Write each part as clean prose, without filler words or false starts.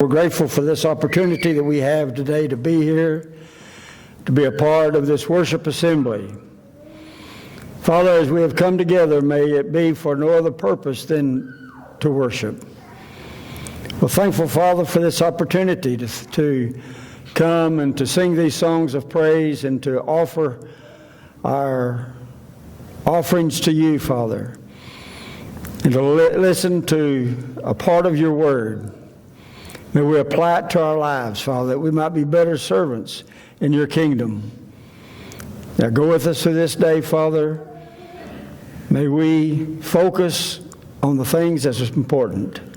We're grateful for this opportunity that we have today to be here, to be a part of this worship assembly. Father, as we have come together, may it be for no other purpose than to worship. We're thankful, Father, for this opportunity to come and to sing these songs of praise and to offer our offerings to you, Father, and to listen to a part of your word. May we apply it to our lives, Father, that we might be better servants in your kingdom. Now go with us through this day, Father. May we focus on the things that's important. In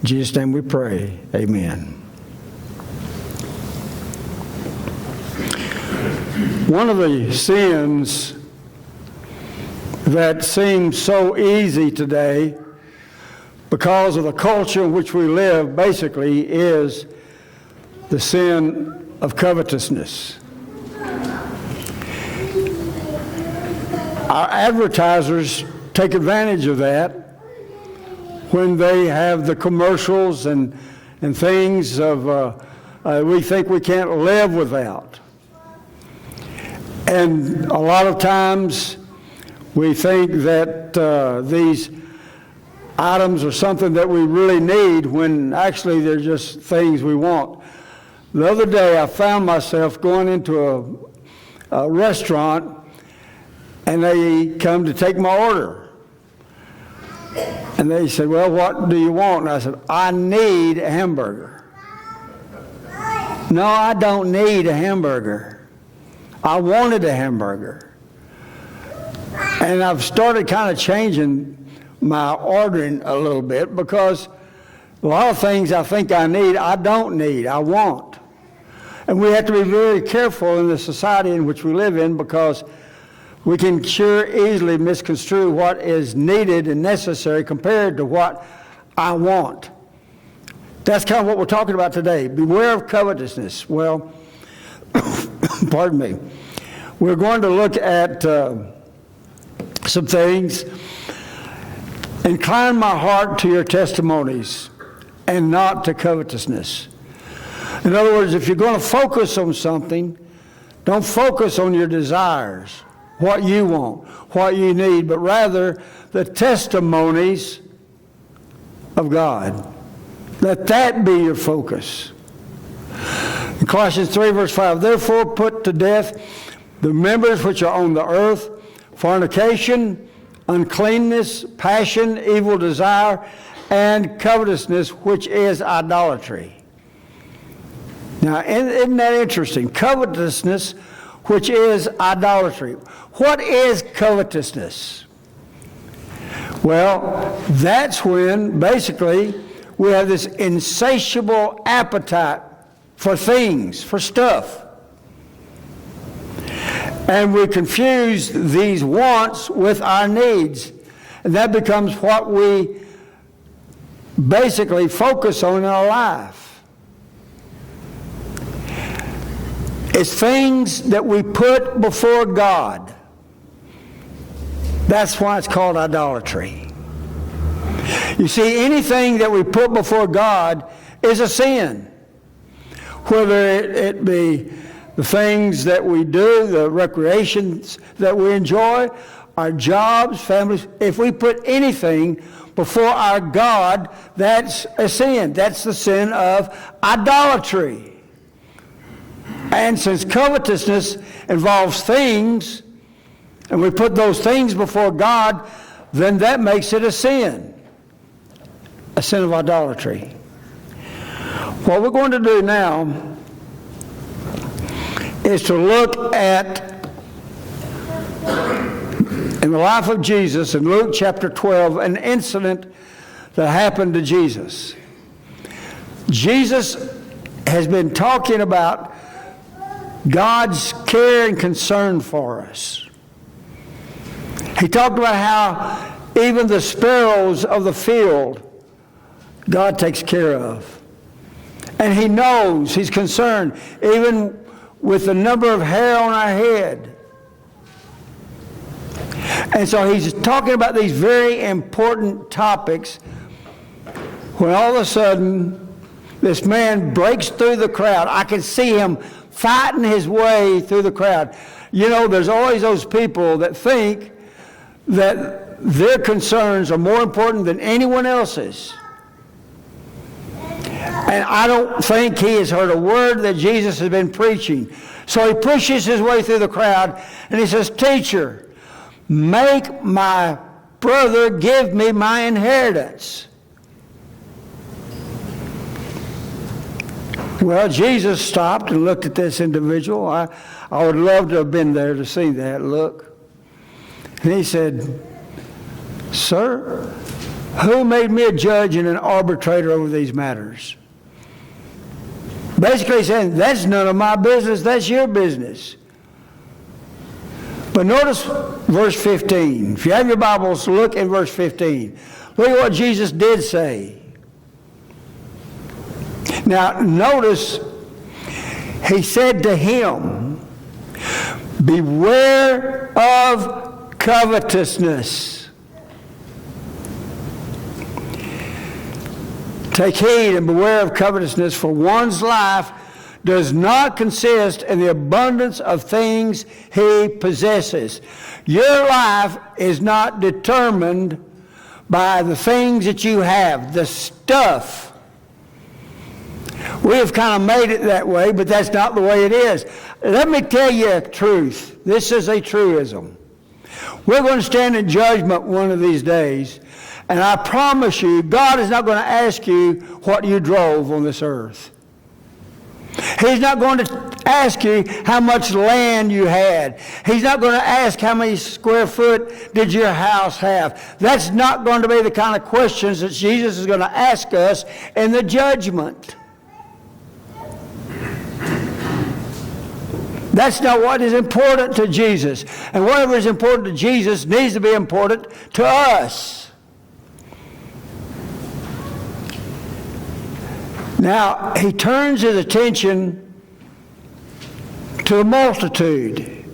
Jesus' name we pray. Amen. One of the sins that seems so easy today because of the culture in which we live basically is the sin of covetousness. Our advertisers take advantage of that when they have the commercials and things of we think we can't live without. And a lot of times we think that these items are something that we really need when actually they're just things we want. The other day I found myself going into a restaurant and they come to take my order. And they said, well, what do you want? And I said, I need a hamburger. No, I don't need a hamburger. I wanted a hamburger. And I've started kind of changing my ordering a little bit because a lot of things I think I need, I don't need, I want. And we have to be very careful in the society in which we live in because we can sure easily misconstrue what is needed and necessary compared to what I want. That's kind of what we're talking about today. Beware of covetousness. Well, pardon me. We're going to look at some things. Incline my heart to your testimonies and not to covetousness. In other words, if you're going to focus on something, don't focus on your desires, what you want, what you need, but rather the testimonies of God. Let that be your focus. In Colossians 3, verse 5, therefore put to death the members which are on the earth, fornication, uncleanness, passion, evil desire, and covetousness, which is idolatry. Now, isn't that interesting? Covetousness, which is idolatry. What is covetousness? Well, that's when basically we have this insatiable appetite for things, for stuff. And we confuse these wants with our needs. And that becomes what we basically focus on in our life. It's things that we put before God. That's why it's called idolatry. You see, anything that we put before God is a sin. Whether it be the things that we do, the recreations that we enjoy, our jobs, families. If we put anything before our God, that's a sin. That's the sin of idolatry. And since covetousness involves things, and we put those things before God, then that makes it a sin of idolatry. What we're going to do now is to look at, in the life of Jesus, in Luke chapter 12, an incident that happened to Jesus. Jesus has been talking about God's care and concern for us. He talked about how even the sparrows of the field, God takes care of. And he knows, he's concerned, even with the number of hair on our head. And so he's talking about these very important topics when all of a sudden this man breaks through the crowd. I can see him fighting his way through the crowd. You know, there's always those people that think that their concerns are more important than anyone else's. And I don't think he has heard a word that Jesus has been preaching. So he pushes his way through the crowd and he says, "Teacher, make my brother give me my inheritance." Well, Jesus stopped and looked at this individual. I would love to have been there to see that look. And he said, "Sir, who made me a judge and an arbitrator over these matters?" Basically saying, that's none of my business, that's your business. But notice verse 15. If you have your Bibles, look at verse 15. Look at what Jesus did say. Now, notice, he said to him, "Beware of covetousness. Take heed and beware of covetousness, for one's life does not consist in the abundance of things he possesses." Your life is not determined by the things that you have, the stuff. We have kind of made it that way, but that's not the way it is. Let me tell you a truth. This is a truism. We're going to stand in judgment one of these days, and I promise you, God is not going to ask you what you drove on this earth. He's not going to ask you how much land you had. He's not going to ask how many square foot did your house have. That's not going to be the kind of questions that Jesus is going to ask us in the judgment. That's not what is important to Jesus. And whatever is important to Jesus needs to be important to us. Now, he turns his attention to the multitude.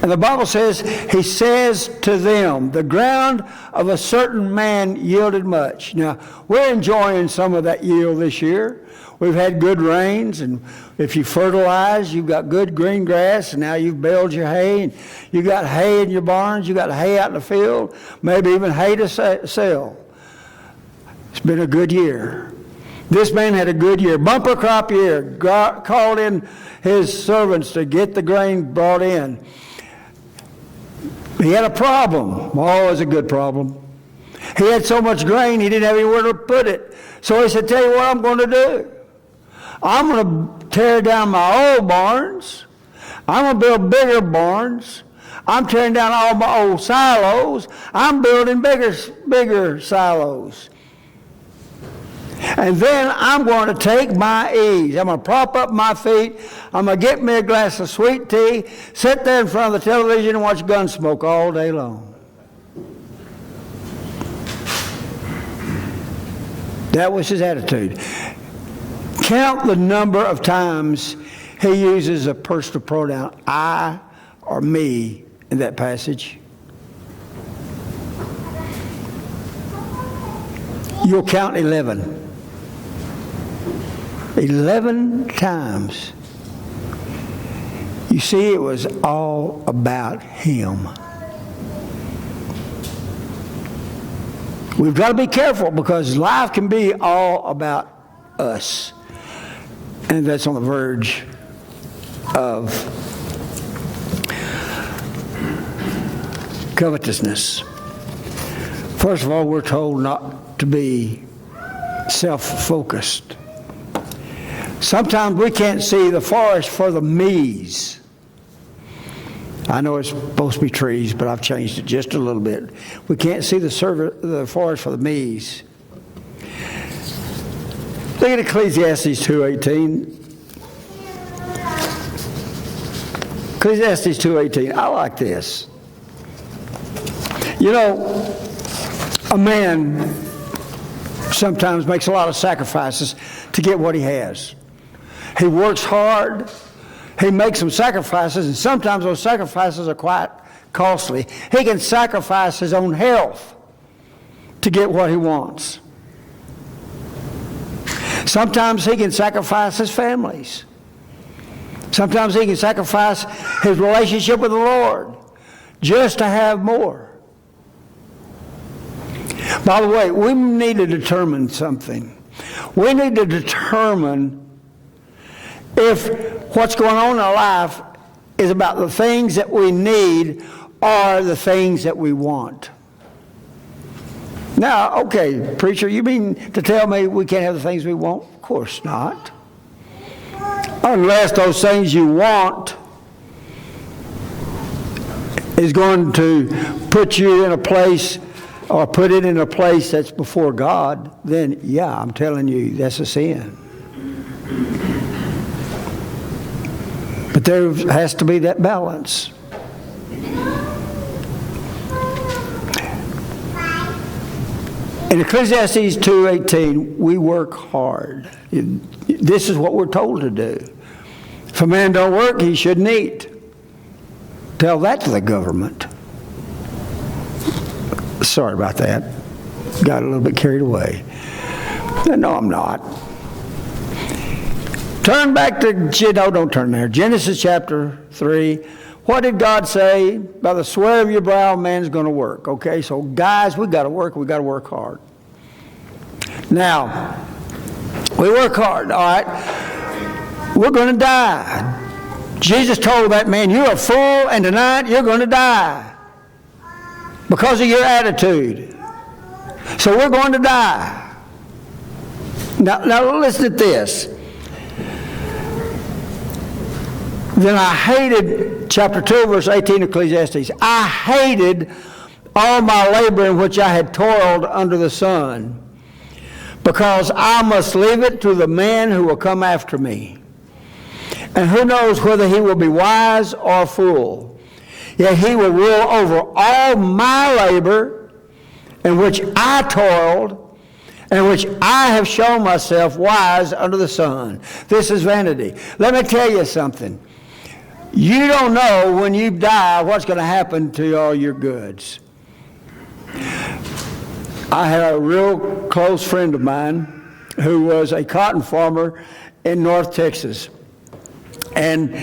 And the Bible says, he says to them, "The ground of a certain man yielded much." Now, we're enjoying some of that yield this year. We've had good rains, and if you fertilize, you've got good green grass, and now you've baled your hay, and you got hay in your barns, you got hay out in the field, maybe even hay to sell. It's been a good year. This man had a good year, bumper crop year. God called in his servants to get the grain brought in. He had a problem. Always a good problem. He had so much grain, he didn't have anywhere to put it. So he said, "Tell you what I'm going to do. I'm going to tear down my old barns. I'm going to build bigger barns. I'm tearing down all my old silos. I'm building bigger silos. And then I'm going to take my ease. I'm going to prop up my feet. I'm going to get me a glass of sweet tea, sit there in front of the television and watch Gunsmoke all day long." That was his attitude. Count the number of times he uses a personal pronoun, I or me, in that passage. You'll count 11. 11 times. You see, it was all about him. We've got to be careful because life can be all about us. And that's on the verge of covetousness. First of all, we're told not to be self-focused. Sometimes we can't see the forest for the me's. I know it's supposed to be trees, but I've changed it just a little bit. We can't see the forest for the me's. Look at Ecclesiastes 2:18. Ecclesiastes 2:18. I like this. You know, a man sometimes makes a lot of sacrifices to get what he has. He works hard. He makes some sacrifices, and sometimes those sacrifices are quite costly. He can sacrifice his own health to get what he wants. Sometimes he can sacrifice his families. Sometimes he can sacrifice his relationship with the Lord just to have more. By the way, we need to determine something. We need to determine if what's going on in our life is about the things that we need or the things that we want. Now, okay, preacher, you mean to tell me we can't have the things we want? Of course not. Unless those things you want is going to put you in a place or put it in a place that's before God, then yeah, I'm telling you, that's a sin. But there has to be that balance. In Ecclesiastes 2:18, we work hard. This is what we're told to do. If a man don't work, he shouldn't eat. Tell that to the government. Sorry about that. Got a little bit carried away. No, I'm not. Turn back to, no, don't turn there. Genesis chapter 3. What did God say? By the sweat of your brow, man's going to work. Okay, so guys, we got to work. We got to work hard. Now, we work hard, all right? We're going to die. Jesus told that man, you're a fool, and tonight you're going to die because of your attitude. So we're going to die. Now listen to this. Then I hated, chapter 2, verse 18 of Ecclesiastes, I hated all my labor in which I had toiled under the sun, because I must leave it to the man who will come after me. And who knows whether he will be wise or fool. Yet he will rule over all my labor in which I toiled, and which I have shown myself wise under the sun. This is vanity. Let me tell you something. You don't know when you die what's going to happen to all your goods. I had a real close friend of mine who was a cotton farmer in North Texas. And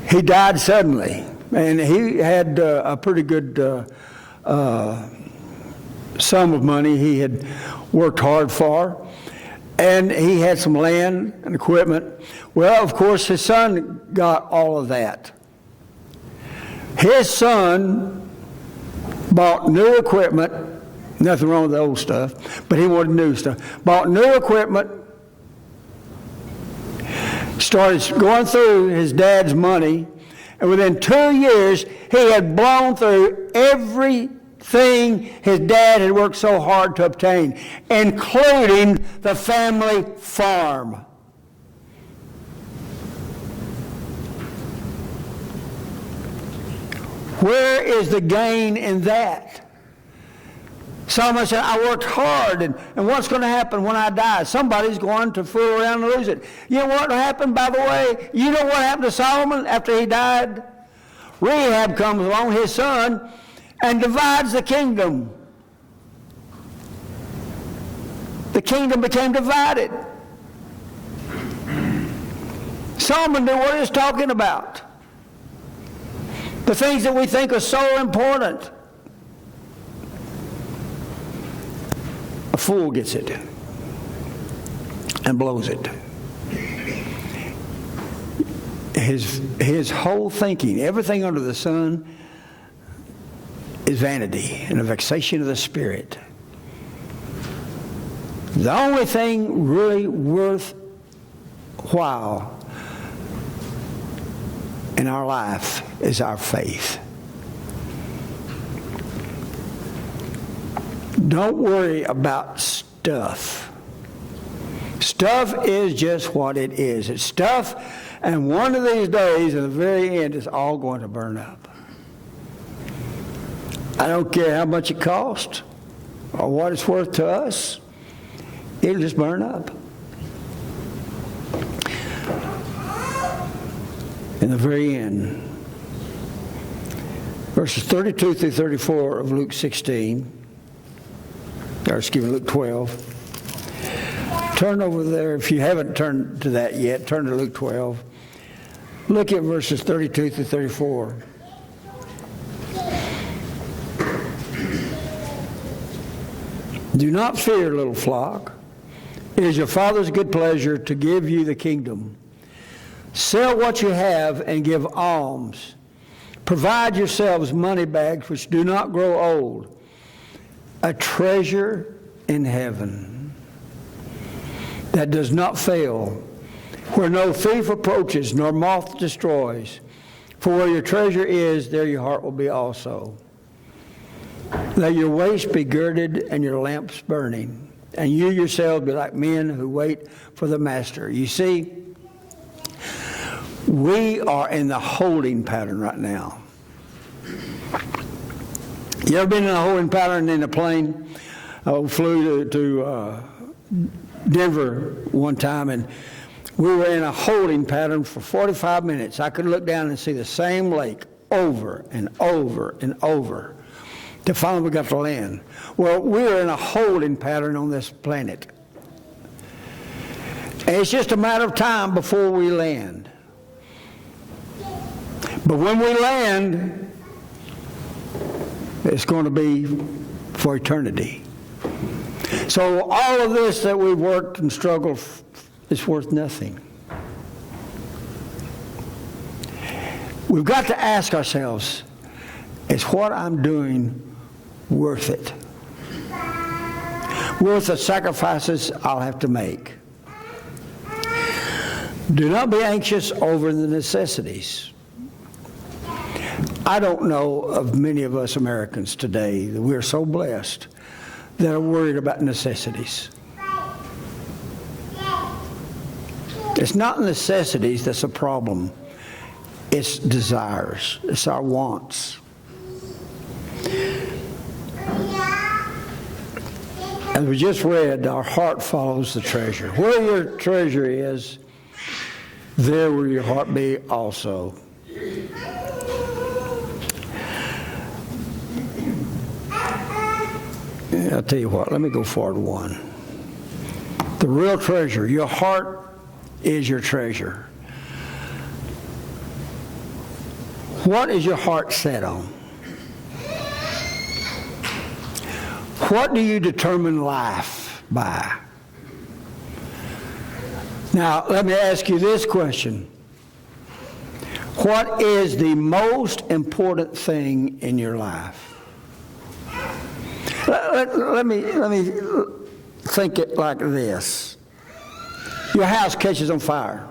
he died suddenly. And he had a pretty good sum of money he had worked hard for. And he had some land and equipment. Well, of course, his son got all of that. His son bought new equipment. Nothing wrong with the old stuff, but he wanted new stuff. Bought new equipment. Started going through his dad's money. And within 2 years, he had blown through everything his dad had worked so hard to obtain, including the family farm. Where is the gain in that? Someone said, I worked hard, and what's going to happen when I die? Somebody's going to fool around and lose it. You know what happened, by the way? You know what happened to Solomon after he died? Rahab comes along, his son, and divides the kingdom. The kingdom became divided. Solomon knew what he was talking about. The things that we think are so important. A fool gets it and blows it. His whole thinking, everything under the sun, is vanity and a vexation of the spirit. The only thing really worthwhile in our life is our faith. Don't worry about stuff. Stuff is just what it is. It's stuff, and one of these days, at the very end, it's all going to burn up. I don't care how much it costs or what it's worth to us. It'll just burn up. In the very end. Verses 32 through 34 of Luke 16. Or excuse me, Luke 12. Turn over there, if you haven't turned to that yet, turn to Luke 12. Look at verses 32 through 34. Do not fear, little flock. It is your Father's good pleasure to give you the kingdom. Sell what you have and give alms. Provide yourselves money bags which do not grow old, a treasure in heaven that does not fail, where no thief approaches nor moth destroys. For where your treasure is, there your heart will be also. Let your waist be girded and your lamps burning, and you yourselves be like men who wait for the master. You see, we are in the holding pattern right now. You ever been in a holding pattern in a plane? I flew to Denver one time, and we were in a holding pattern for 45 minutes. I could look down and see the same lake over and over and over till finally we got to land. Well, we're in a holding pattern on this planet. And it's just a matter of time before we land. But when we land, it's going to be for eternity. So all of this that we've worked and struggled is worth nothing. We've got to ask ourselves, is what I'm doing worth it? Worth the sacrifices I'll have to make? Do not be anxious over the necessities. I don't know of many of us Americans today that we're so blessed that are worried about necessities. It's not necessities that's a problem. It's desires. It's our wants. As we just read, our heart follows the treasure. Where your treasure is, there will your heart be also. I'll tell you what, let me go forward one. The real treasure, your heart is your treasure. What is your heart set on? What do you determine life by? Now, let me ask you this question. What is the most important thing in your life? Let me think it like this. Your house catches on fire.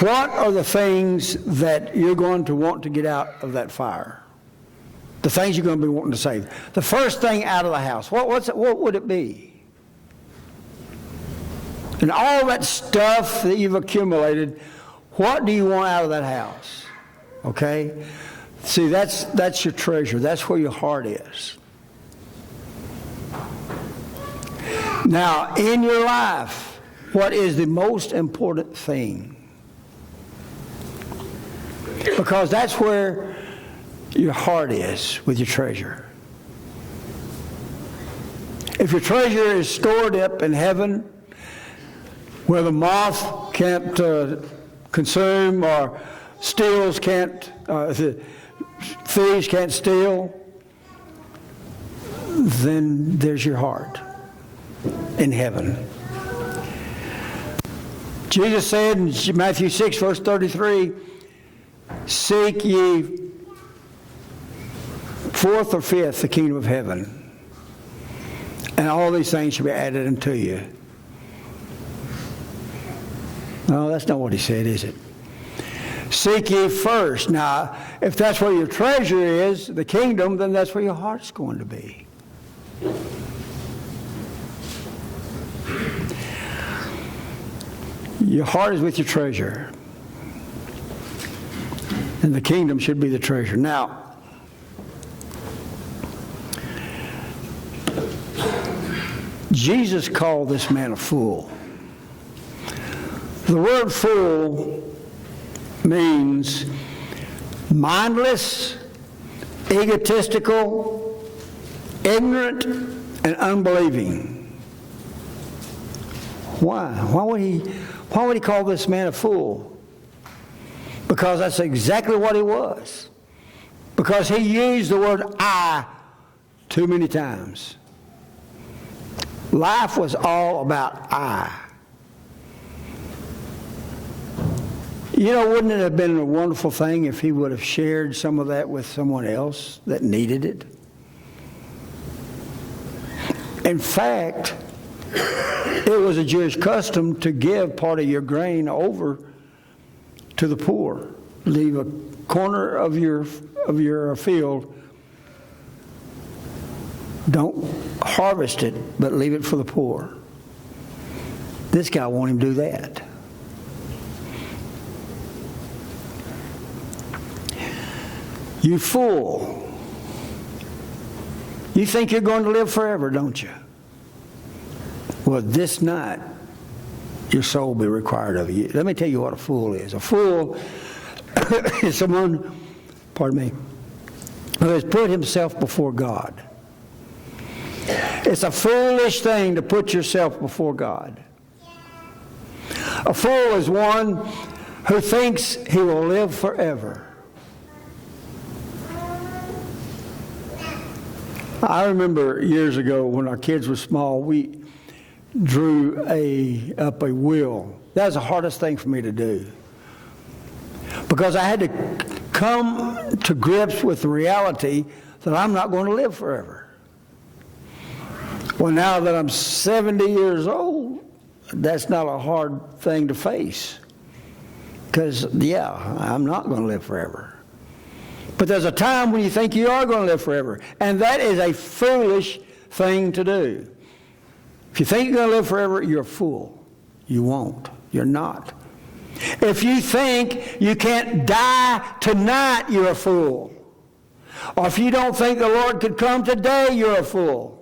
What are the things that you're going to want to get out of that fire? The things you're going to be wanting to save. The first thing out of the house, what would it be? And all that stuff that you've accumulated, what do you want out of that house? Okay? See, that's your treasure. That's where your heart is. Now, in your life, what is the most important thing? Because that's where your heart is with your treasure. If your treasure is stored up in heaven, where the moth can't consume or thieves can't steal, then there's your heart in heaven. Jesus said in Matthew 6, verse 33, seek ye fourth or fifth the kingdom of heaven, and all these things shall be added unto you. No, that's not what he said, is it? Seek ye first. Now, if that's where your treasure is, the kingdom, then that's where your heart's going to be. Your heart is with your treasure. And the kingdom should be the treasure. Now, Jesus called this man a fool. The word fool means mindless, egotistical, ignorant, and unbelieving. Why? Why would he call this man a fool? Because that's exactly what he was. Because he used the word I too many times. Life was all about I. You know, wouldn't it have been a wonderful thing if he would have shared some of that with someone else that needed it? In fact, it was a Jewish custom to give part of your grain over to the poor. Leave a corner of your field. Don't harvest it, but leave it for the poor. This guy won't even do that. You fool. You think you're going to live forever, don't you? Well, this night, your soul will be required of you. Let me tell you what a fool is. A fool is someone, pardon me, who has put himself before God. It's a foolish thing to put yourself before God. A fool is one who thinks he will live forever. I remember years ago when our kids were small, we drew up a will. That was the hardest thing for me to do. Because I had to come to grips with the reality that I'm not going to live forever. Well, now that I'm 70 years old, that's not a hard thing to face. Because, yeah, I'm not going to live forever. But there's a time when you think you are going to live forever. And that is a foolish thing to do. If you think you're going to live forever, you're a fool. You won't. You're not. If you think you can't die tonight, you're a fool. Or if you don't think the Lord could come today, you're a fool.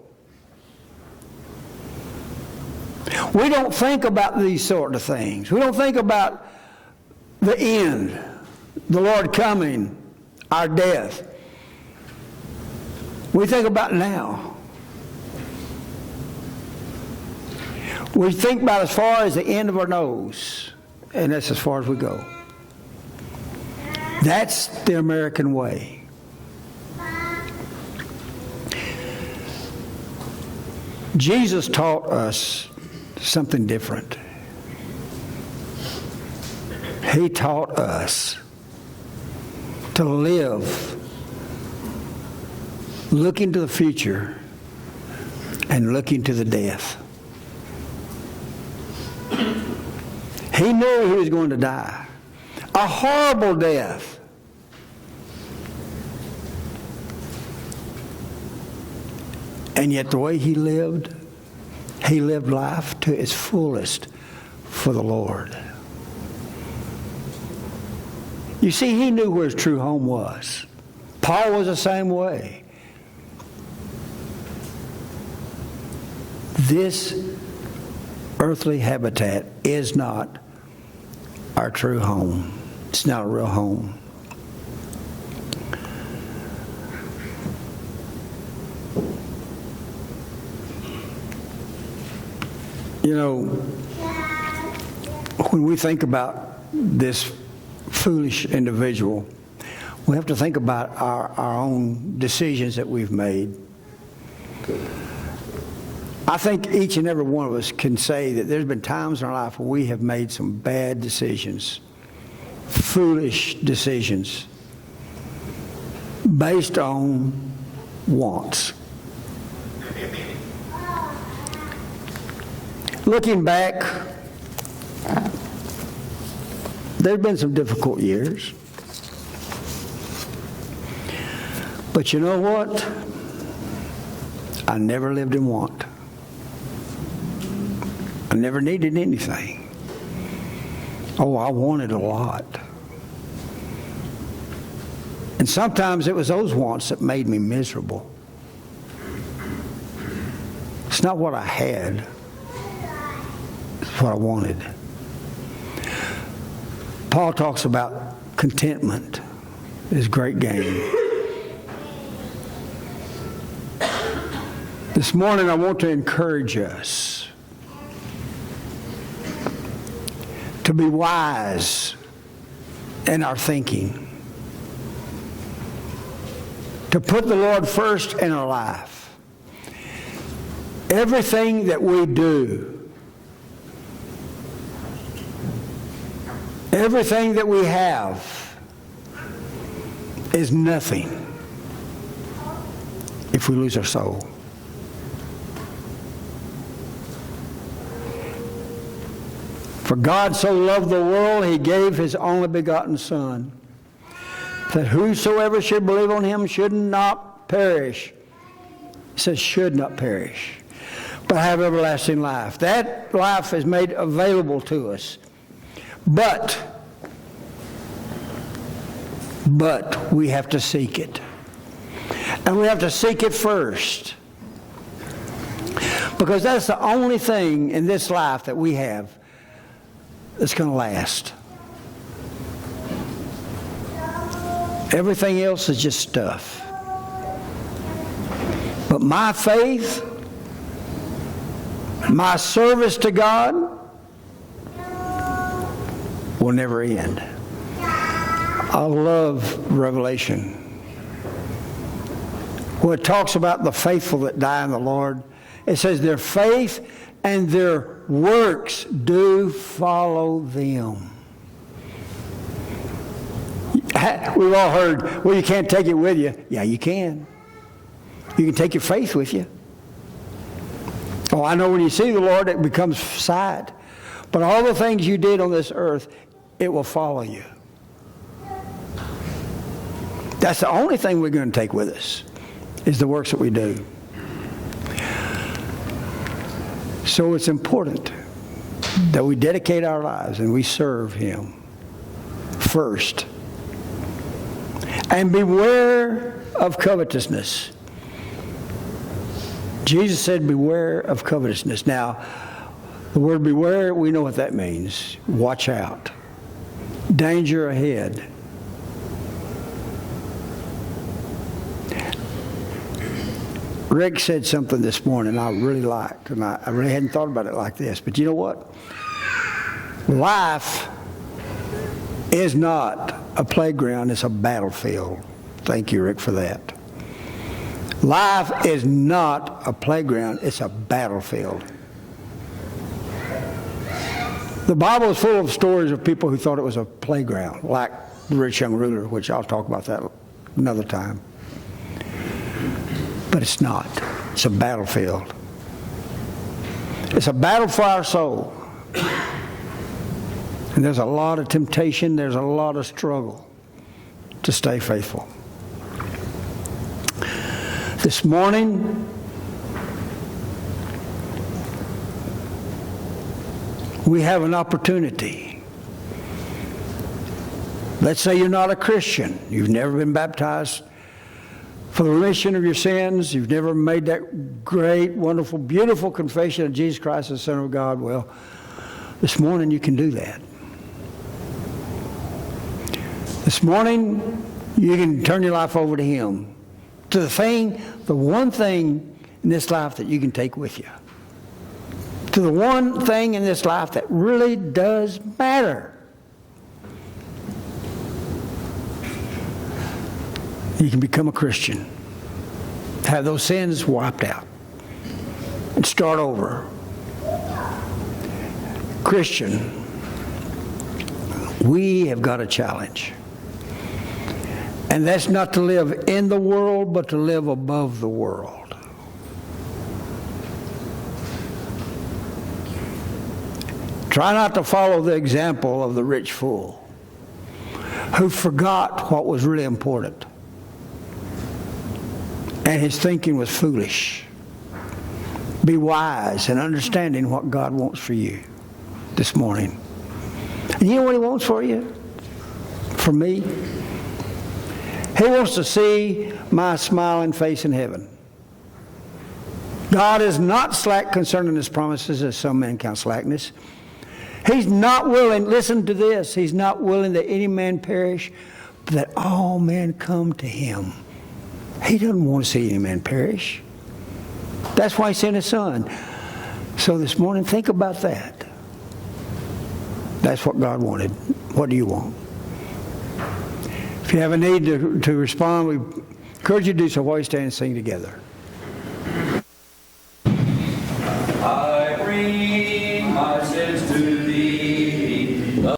We don't think about these sort of things. We don't think about the end, the Lord coming, our death. We think about now. We think about as far as the end of our nose, and that's as far as we go. That's the American way. Jesus taught us something different. He taught us to live looking to the future and looking to the death. He knew he was going to die. A horrible death. And yet the way he lived life to its fullest for the Lord. You see, he knew where his true home was. Paul was the same way. This earthly habitat is not our true home. It's not a real home. You know, when we think about this foolish individual, we have to think about our own decisions that we've made. I think each and every one of us can say that there's been times in our life where we have made some bad decisions, foolish decisions, based on wants. Looking back, there have been some difficult years. But you know what? I never lived in want. I never needed anything. Oh, I wanted a lot. And sometimes it was those wants that made me miserable. It's not what I had. It's what I wanted. Paul talks about contentment is great gain. This morning I want to encourage us to be wise in our thinking, to put the Lord first in our life. Everything that we do, everything that we have is nothing if we lose our soul. For God so loved the world, He gave His only begotten Son, that whosoever should believe on Him should not perish. It says should not perish, but have everlasting life. That life is made available to us. But we have to seek it. And we have to seek it first. Because that's the only thing in this life that we have that's going to last. Everything else is just stuff. But my faith, my service to God will never end. I love Revelation, where it talks about the faithful that die in the Lord. It says their faith and their works do follow them. We've all heard, well, you can't take it with you. Yeah, you can. You can take your faith with you. Oh, I know when you see the Lord, it becomes sight. But all the things you did on this earth, it will follow you. That's the only thing we're going to take with us, is the works that we do. So it's important that we dedicate our lives and we serve Him first. And beware of covetousness. Jesus said, beware of covetousness. Now, the word beware, we know what that means. Watch out. Danger ahead. Rick said something this morning I really liked, and I really hadn't thought about it like this. But you know what? Life is not a playground, it's a battlefield. Thank you, Rick, for that. Life is not a playground, it's a battlefield. The Bible is full of stories of people who thought it was a playground, like the rich young ruler, which I'll talk about that another time. But it's not. It's a battlefield. It's a battle for our soul. And there's a lot of temptation, there's a lot of struggle to stay faithful. This morning, we have an opportunity. Let's say you're not a Christian. You've never been baptized for the remission of your sins. You've never made that great, wonderful, beautiful confession of Jesus Christ, the Son of God. Well, this morning you can do that. This morning you can turn your life over to Him. To the one thing in this life that you can take with you. To the one thing in this life that really does matter. You can become a Christian, have those sins wiped out, and start over. Christian, we have got a challenge. And that's not to live in the world, but to live above the world. Try not to follow the example of the rich fool who forgot what was really important. And his thinking was foolish. Be wise in understanding what God wants for you this morning. And you know what He wants for you? For me? He wants to see my smiling face in heaven. God is not slack concerning His promises, as some men count slackness. He's not willing, listen to this, He's not willing that any man perish, but that all men come to Him. He doesn't want to see any man perish. That's why He sent His Son. So this morning, think about that. That's what God wanted. What do you want? If you have a need to respond, we encourage you to do so while you stand and sing together. I bring